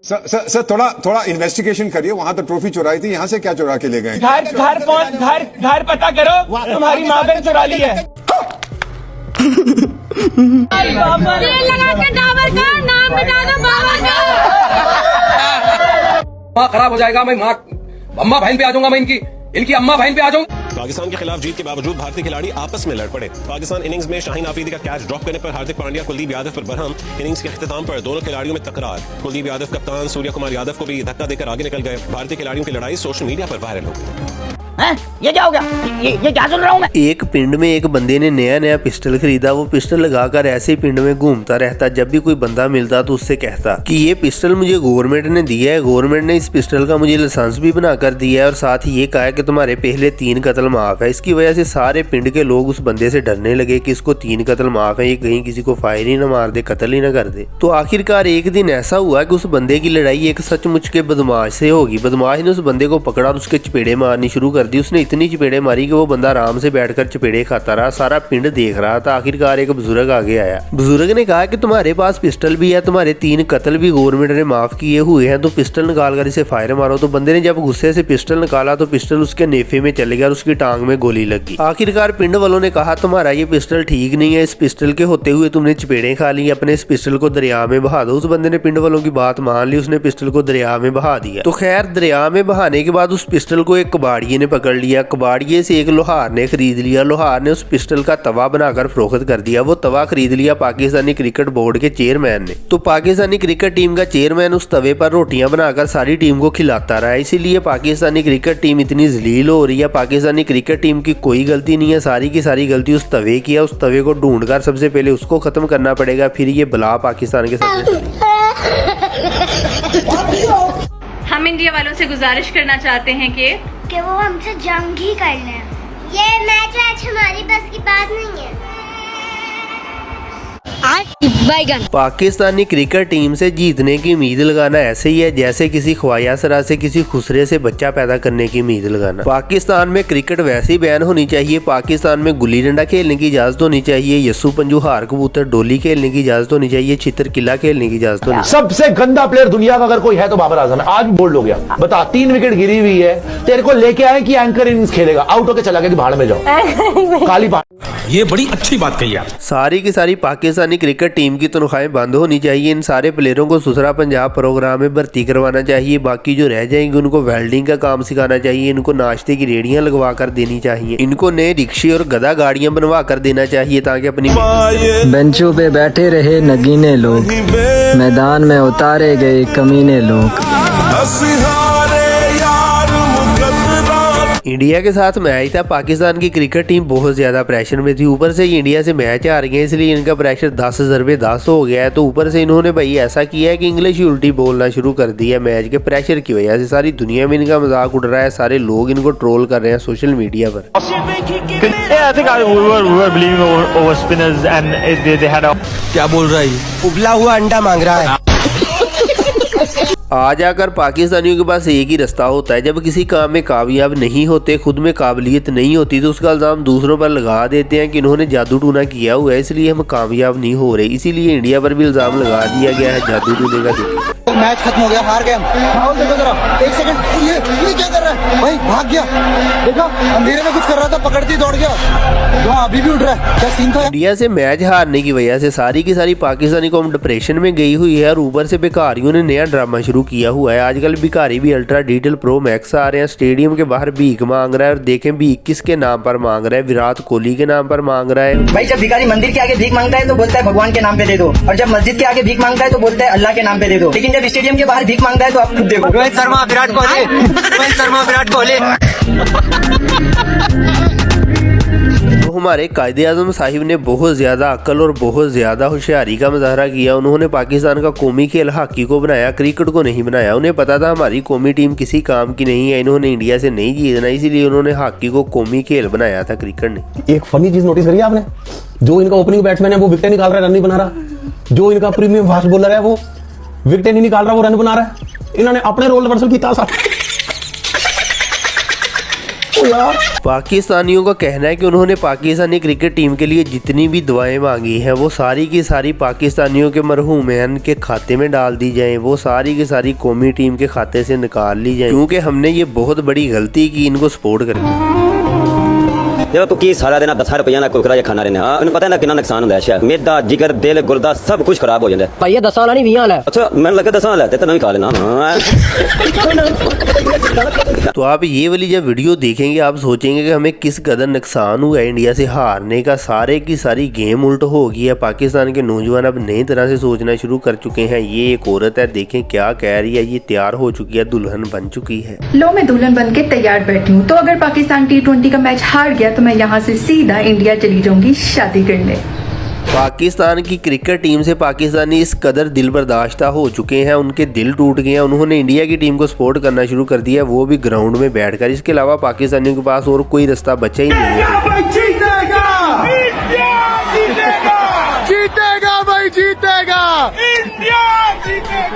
Sir थोड़ा investigation करिए, वहां तो ट्रॉफी चुराई थी, यहाँ से क्या चुरा के ले गए? घर पता करो, तुम्हारी माँ बहन चुरा ली है। तेल लगा के डाबर का नाम मिटा दो बाबा का। माँ खराब हो जाएगा, मैं माँ अम्मा बहन पे आ जाऊंगा, मैं इनकी अम्मा बहन पे आ जाऊंगा। पाकिस्तान के खिलाफ जीत के बावजूद भारतीय खिलाड़ी आपस में लड़ पड़े। पाकिस्तान इनिंग्स में शाहीन आफरीदी का कैच ड्रॉप करने पर हार्दिक पांड्या कुलदीप यादव पर बरहम। इनिंग्स के अख्ताम पर दोनों खिलाड़ियों में तकरार। कुलदीप यादव कप्तान सूर्य कुमार यादव को भी धक्का देकर आगे निकल गए। भारतीय खिलाड़ियों की लड़ाई सोशल मीडिया पर वायरल हो गई। ये क्या हो गया? ये क्या सुन रहा हूँ मैं? एक पिंड में एक बंदे ने नया पिस्टल खरीदा। वो पिस्टल लगाकर ऐसे ही पिंड में घूमता रहता। जब भी कोई बंदा मिलता तो उससे कहता कि ये पिस्टल मुझे गवर्नमेंट ने दिया है, गवर्नमेंट ने इस पिस्टल का मुझे लाइसेंस भी बना कर दिया है और साथ ही ये कहा है कि तुम्हारे पहले 3 कत्ल माफ है। इसकी वजह से सारे पिंड के लोग उस बंदे से डरने लगे कि इसको 3 कत्ल माफ है, ये कहीं किसी को फायर ही न मार दे, कत्ल ही न कर दे। तो आखिरकार एक दिन ऐसा हुआ कि उस बंदे की लड़ाई एक सचमुच के बदमाश से होगी। बदमाश ने उस बंदे को पकड़ा और उसके चपेड़े मारनी शुरू कर दी। उसने इतनी चपेड़े मारी कि वो बंदा आराम से बैठकर चपेड़े खाता रहा। सारा पिंड देख रहा था। आखिरकार एक बुजुर्ग आगे आया। बुजुर्ग ने कहा कि तुम्हारे पास पिस्टल भी है, तुम्हारे 3 कत्ल भी गवर्नमेंट ने माफ किए हुए हैं, तो पिस्टल निकाल कर इसे फायर मारो। तो बंदे ने जब गुस्से से पिस्टल निकाला तो पिस्टल उसके नेफे में चले गया और उसकी टांग में गोली लगी। आखिरकार पिंड वालों ने कहा तुम्हारा ये पिस्टल ठीक नहीं है, इस पिस्टल के होते हुए तुमने चपेड़े खा ली, अपने इस पिस्टल को दरिया में बहा दो। उस बंदे ने पिंड वालों की बात मान ली, उसने पिस्टल को दरिया में बहा दिया। तो खैर दरिया में बहाने के बाद उस पिस्टल को एक कबाड़िए ने पकड़ लिया। कबाड़िए से एक लोहार ने खरीद लिया। लोहार ने उस पिस्टल का तवा बनाकर फरोख्त कर दिया। वो तवा खरीद लिया पाकिस्तानी क्रिकेट बोर्ड के चेयरमैन ने। तो पाकिस्तानी क्रिकेट टीम का चेयरमैन उस तवे पर रोटियां बनाकर सारी टीम को खिलाता रहा। इसीलिए पाकिस्तानी क्रिकेट टीम इतनी जलील हो रही है। पाकिस्तानी क्रिकेट टीम की कोई गलती नहीं है, सारी की सारी गलती उस तवे की है। उस तवे को ढूंढकर सबसे पहले उसको खत्म करना पड़ेगा, फिर ये बला पाकिस्तान के साथ। हम इंडिया वालों से गुजारिश करना चाहते हैं कि वो हमसे जंग ही कर लें। ये मैच आज हमारी बस की बात नहीं है। पाकिस्तानी क्रिकेट टीम से जीतने की उम्मीद लगाना ऐसे ही है जैसे किसी ख्वाजा सरा से किसी खुसरे से बच्चा पैदा करने की उम्मीद लगाना। पाकिस्तान में क्रिकेट वैसे ही बैन होनी चाहिए। पाकिस्तान में गुल्ली डंडा खेलने की इजाजत होनी चाहिए, यस्सू पंजू हार कबूतर डोली खेलने की इजाजत होनी चाहिए, चित्र किला खेलने की इजाजत होनी। सबसे गंदा प्लेयर दुनिया का अगर कोई है तो बाबर आजम है। आज भी बोल्ड हो गया। बता 3 विकेट गिरी हुई है, तेरे को लेके आए कि एंकर इनिंग्स खेलेगा, आउट होकर चला गया कि भाड़ में जाओ। काली ये बड़ी अच्छी बात कही आप। सारी की सारी पाकिस्तानी क्रिकेट टीम की तनख्वाहें बंद होनी चाहिए। इन सारे प्लेयरों को सुसरा पंजाब प्रोग्राम में भर्ती करवाना चाहिए। बाकी जो रह जाएंगे उनको वेल्डिंग का काम सिखाना चाहिए। इनको नाश्ते की रेडियां लगवा कर देनी चाहिए। इनको नए रिक्शे और गधा गाड़ियां बनवा कर देना चाहिए ताकि अपनी बेंचों पे बैठे रहे नगीने लोग, मैदान में उतारे गए कमीने लोग। इंडिया के साथ मैच था। पाकिस्तान की क्रिकेट टीम बहुत ज्यादा प्रेशर में थी। ऊपर से ये इंडिया से मैच हार गए, इसलिए इनका प्रेशर 10 ज़रबे 10 हो गया है। तो ऊपर से इन्होंने भाई ऐसा किया है कि इंग्लिश ही उल्टी बोलना शुरू कर दिया मैच के प्रेशर की वजह से। सारी दुनिया में इनका मजाक उड़ रहा है, सारे लोग इनको ट्रोल कर रहे हैं सोशल मीडिया पर। क्या बोल रहा है? उबला हुआ अंडा मांग रहा है। आ जाकर पाकिस्तानियों के पास एक ही रास्ता होता है। जब किसी काम में कामयाब नहीं होते, खुद में काबिलियत नहीं होती, तो उसका इल्जाम दूसरों पर लगा देते हैं कि इन्होंने जादू टूना किया हुआ है, इसलिए हम कामयाब नहीं हो रहे। इसीलिए इंडिया पर भी इल्जाम लगा दिया गया है जादू टूने का। मैच खत्म हो गया, हार गए हम। माहौल देखो जरा, 1 सेकंड। ये क्या कर रहा है भाई? भाग गया, देखा अंधेरे में कुछ कर रहा था, पकड़ती दौड़ गया। वहाँ अभी भी उठ रहा है, क्या सीन था? इंडिया से मैच हारने की वजह से सारी की सारी पाकिस्तानी कौम डिप्रेशन में गई हुई है और ऊपर से भिखारियों ने नया ड्रामा शुरू किया हुआ है। आजकल भिखारी भी अल्ट्रा डिजिटल प्रो मैक्स आ रहे हैं। स्टेडियम के बाहर भीख मांग रहा है और देखें भीख किसके नाम पर मांग रहा है? विराट कोहली के नाम पर मांग रहा है। भाई जब भिखारी मंदिर के आगे भीख मांगता है तो बोलता है भगवान के नाम पे दे दो, और जब मस्जिद के आगे भीख मांगता है तो बोलता है अल्लाह के नाम पे दे दो। लेकिन जब स्टेडियम के बाहर भीख मांगता है तो आप खुद देखो, रोहित शर्मा विराट कोहली। तो हमारे कायदे आजम साहिब ने बहुत ज़्यादा अक्ल और बहुत ज़्यादा होशियारी का मुजाहरा किया। उन्होंने पाकिस्तान का कौमी खेल हॉकी को बनाया, क्रिकेट को नहीं बनाया। उन्हें पता था हमारी कौमी टीम किसी काम की नहीं है, इन्होंने इंडिया से नहीं जीतना, इसीलिए उन्होंने हॉकी को कौमी खेल बनाया था क्रिकेट ने। एक फनी चीज नोटिस करी आपने? जो इनका ओपनिंग बैट्समैन है वो विकेट निकाल रहा है, रन नहीं बना रहा। जो इनका प्रीमियम फास्ट बॉलर है वो विकेट नहीं निकाल रहा, वो रन बना रहा है। इन्होंने अपने रोल रिवर्सल किया। पाकिस्तानियों का कहना है कि उन्होंने पाकिस्तानी क्रिकेट टीम के लिए जितनी भी दुआएं मांगी हैं वो सारी की सारी पाकिस्तानियों के मरहूमैन के खाते में डाल दी जाएं, वो सारी की सारी कौमी टीम के खाते से निकाल ली जाएं, क्योंकि हमने ये बहुत बड़ी गलती की इनको सपोर्ट करके। देखो तू की सारा दिन 10 रुपया ना कुरकुरा खाना रहने उन्हें पता है ना कितना नुकसान होता है शायद मेदा जिगर दिल गुर्दा सब कुछ खराब हो जाता है भाई 10 साल नहीं 20 साल है अच्छा मैंने लगा 10 साल है तो नहीं खा लेना। तो आप ये वाली जब वीडियो देखेंगे आप सोचेंगे कि हमें किस कदर नुकसान हुआ है इंडिया से हारने का। सारे की सारी गेम उल्ट हो गई है। पाकिस्तान के नौजवान अब नई तरह से सोचना शुरू कर चुके हैं। ये एक औरत है, देखें क्या कह रही है। ये तैयार हो चुकी है, दुल्हन बन चुकी है। लो मैं दुल्हन बन के तैयार बैठी हूँ, तो अगर पाकिस्तान T20 का मैच हार गया तो मैं यहाँ से सीधा इंडिया चली जाऊंगी शादी करने। पाकिस्तान की क्रिकेट टीम से पाकिस्तानी इस कदर दिल बर्दाश्ता हो चुके हैं, उनके दिल टूट गए हैं। उन्होंने इंडिया की टीम को सपोर्ट करना शुरू कर दिया, वो भी ग्राउंड में बैठकर। इसके अलावा पाकिस्तानियों के पास और कोई रास्ता बचा ही नहीं है। जीतेगा भाई जीतेगा,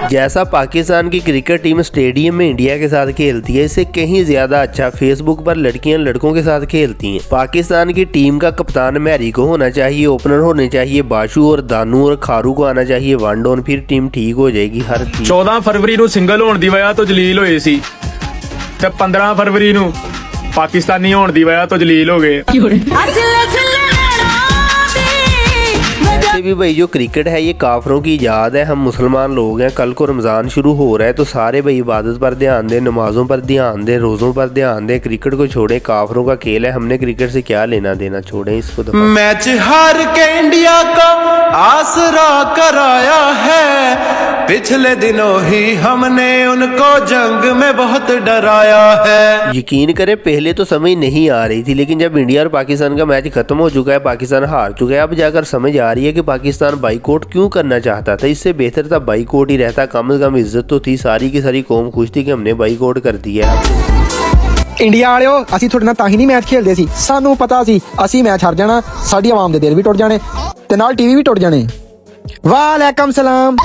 जैसा पाकिस्तान की क्रिकेट टीम स्टेडियम में इंडिया के साथ खेलती है, इससे कहीं ज्यादा अच्छा फेसबुक पर लड़कियां लड़कों के साथ खेलती हैं। पाकिस्तान की टीम का कप्तान मैरी को होना चाहिए, ओपनर होने चाहिए बाशु और दानू और खारू को आना चाहिए वन डाउन, फिर टीम ठीक हो जाएगी हर चीज। 14 फरवरी ਨੂੰ ਸਿੰਗਲ ਹੋਣ ਦੀ ਵਜ੍ਹਾ ਤੋਂ ਜਲੀਲ होए सी ਤੇ 15 फरवरी ਨੂੰ ਪਾਕਿਸਤਾਨੀ ਹੋਣ ਦੀ ਵਜ੍ਹਾ ਤੋਂ ਜਲੀਲ ਹੋ गए। वैसे भी भाई जो क्रिकेट है ये काफरों की इजाद है, हम मुसलमान लोग हैं। कल को रमज़ान शुरू हो रहा है तो सारे भाई इबादत पर ध्यान दें, नमाजों पर ध्यान दें, रोज़ों पर ध्यान दें। क्रिकेट को छोड़ें, काफरों का खेल है, हमने क्रिकेट से क्या लेना देना, छोड़ें इसको। मैच हार के इंडिया का आसरा कराया है, पिछले दिनों ही हमने उनको जंग में बहुत डराया है। यकीन करें पहले तो समझ नहीं आ रही थी, लेकिन जब इंडिया और पाकिस्तान का मैच खत्म हो चुका है, पाकिस्तान हार चुका है, अब जाकर समझ आ रही है कि पाकिस्तान बाइकआउट क्यों करना चाहता था। इससे बेहतर था बाइकआउट ही रहता, कम से कम इज्जत तो थी। सारी की सारी कौम खुश थी कि हमने बाइकआउट कर दिया। ਇੰਡੀਆ ਵਾਲਿਓ ਅਸੀਂ ਤੁਹਾਡੇ ਨਾਲ ਤਾਂ ਹੀ ਨਹੀਂ ਮੈਚ ਖੇਲਦੇ ਸੀ, ਸਾਨੂੰ ਪਤਾ ਸੀ ਅਸੀਂ ਮੈਚ ਹਾਰ ਜਾਣਾ, ਸਾਡੀ ਆਵਾਮ ਦੇ ਦਿਲ ਵੀ ਟੁੱਟ ਜਾਣੇ ਤੇ ਨਾਲ ਟੀਵੀ ਵੀ ਟੁੱਟ ਜਾਣੇ। ਵਾਲੇਕਮ ਸਲਾਮ।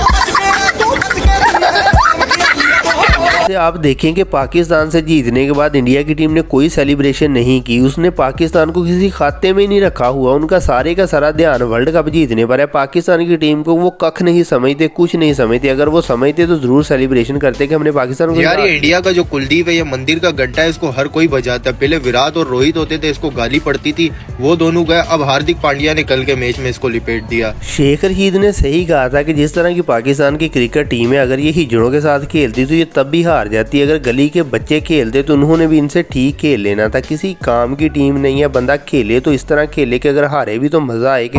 आप देखें कि पाकिस्तान से जीतने के बाद इंडिया की टीम ने कोई सेलिब्रेशन नहीं की, उसने पाकिस्तान को किसी खाते में नहीं रखा हुआ। उनका सारे का सारा ध्यान वर्ल्ड कप जीतने पर है। पाकिस्तान की टीम को वो कख नहीं समझते, कुछ नहीं समझते। अगर वो समझते तो जरूर सेलिब्रेशन करते कि हमने पाकिस्तान को। यार ये इंडिया का जो कुलदीप है, ये मंदिर का घंटा है, इसको हर कोई बजाता है। पहले विराट और रोहित होते थे, इसको गाली पड़ती थी, वो दोनों गए। अब हार्दिक पांड्या ने कल के मैच में इसको लिपेट दिया। शेख रशीद ने सही कहा था कि जिस तरह की पाकिस्तान की क्रिकेट टीम है, अगर ये हिजड़ों के साथ खेलती तो ये तब भी हार जाती। अगर गली के बच्चे खेलते तो उन्होंने भी इनसे ठीक खेल लेना था। किसी काम की टीम नहीं है, बंदा खेले तो इस तरह खेले कि अगर हारे भी तो मजा आए कि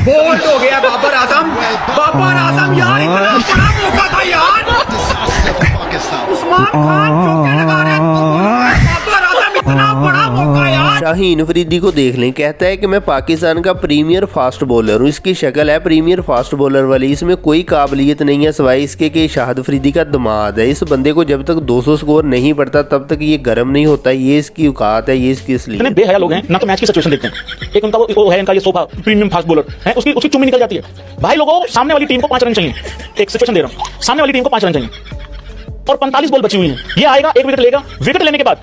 बोल्ड हो गया बाबर आजम। बाबर आजम यार इतना बड़ा मौका था यार, उस्मान खान चौके लगा रहे हैं, बाबर आजम इतना बड़ा मौका यार। शाहीन अफरीदी को देख लें, कहता है कि मैं पाकिस्तान का प्रीमियर फास्ट बॉलर हूँ। इसकी शक्ल है प्रीमियर फास्ट बॉलर वाली, इसमें कोई काबिलियत नहीं है सिवाय इसके कि शाहिद अफरीदी का दामाद है। इस बंदे को जब तक 200 स्कोर नहीं पड़ता तब तक ये गर्म नहीं होता। ये इसकी औकात है, ये इसकी असली। बेहया लोग हैं ना, तो मैच की सिचुएशन देखते हैं। एक उनका वो है, इनका ये सोफा प्रीमियम फास्ट बॉलर है, उसकी चुम्मी निकल जाती है। भाई लोगों, सामने वाली टीम को 5 रन चाहिए। एक सिचुएशन दे रहा हूँ, सामने वाली टीम को 5 रन चाहिए और 45 बॉल बची हुई है। ये आएगा, 1 विकेट लेगा, विकेट लेने के बाद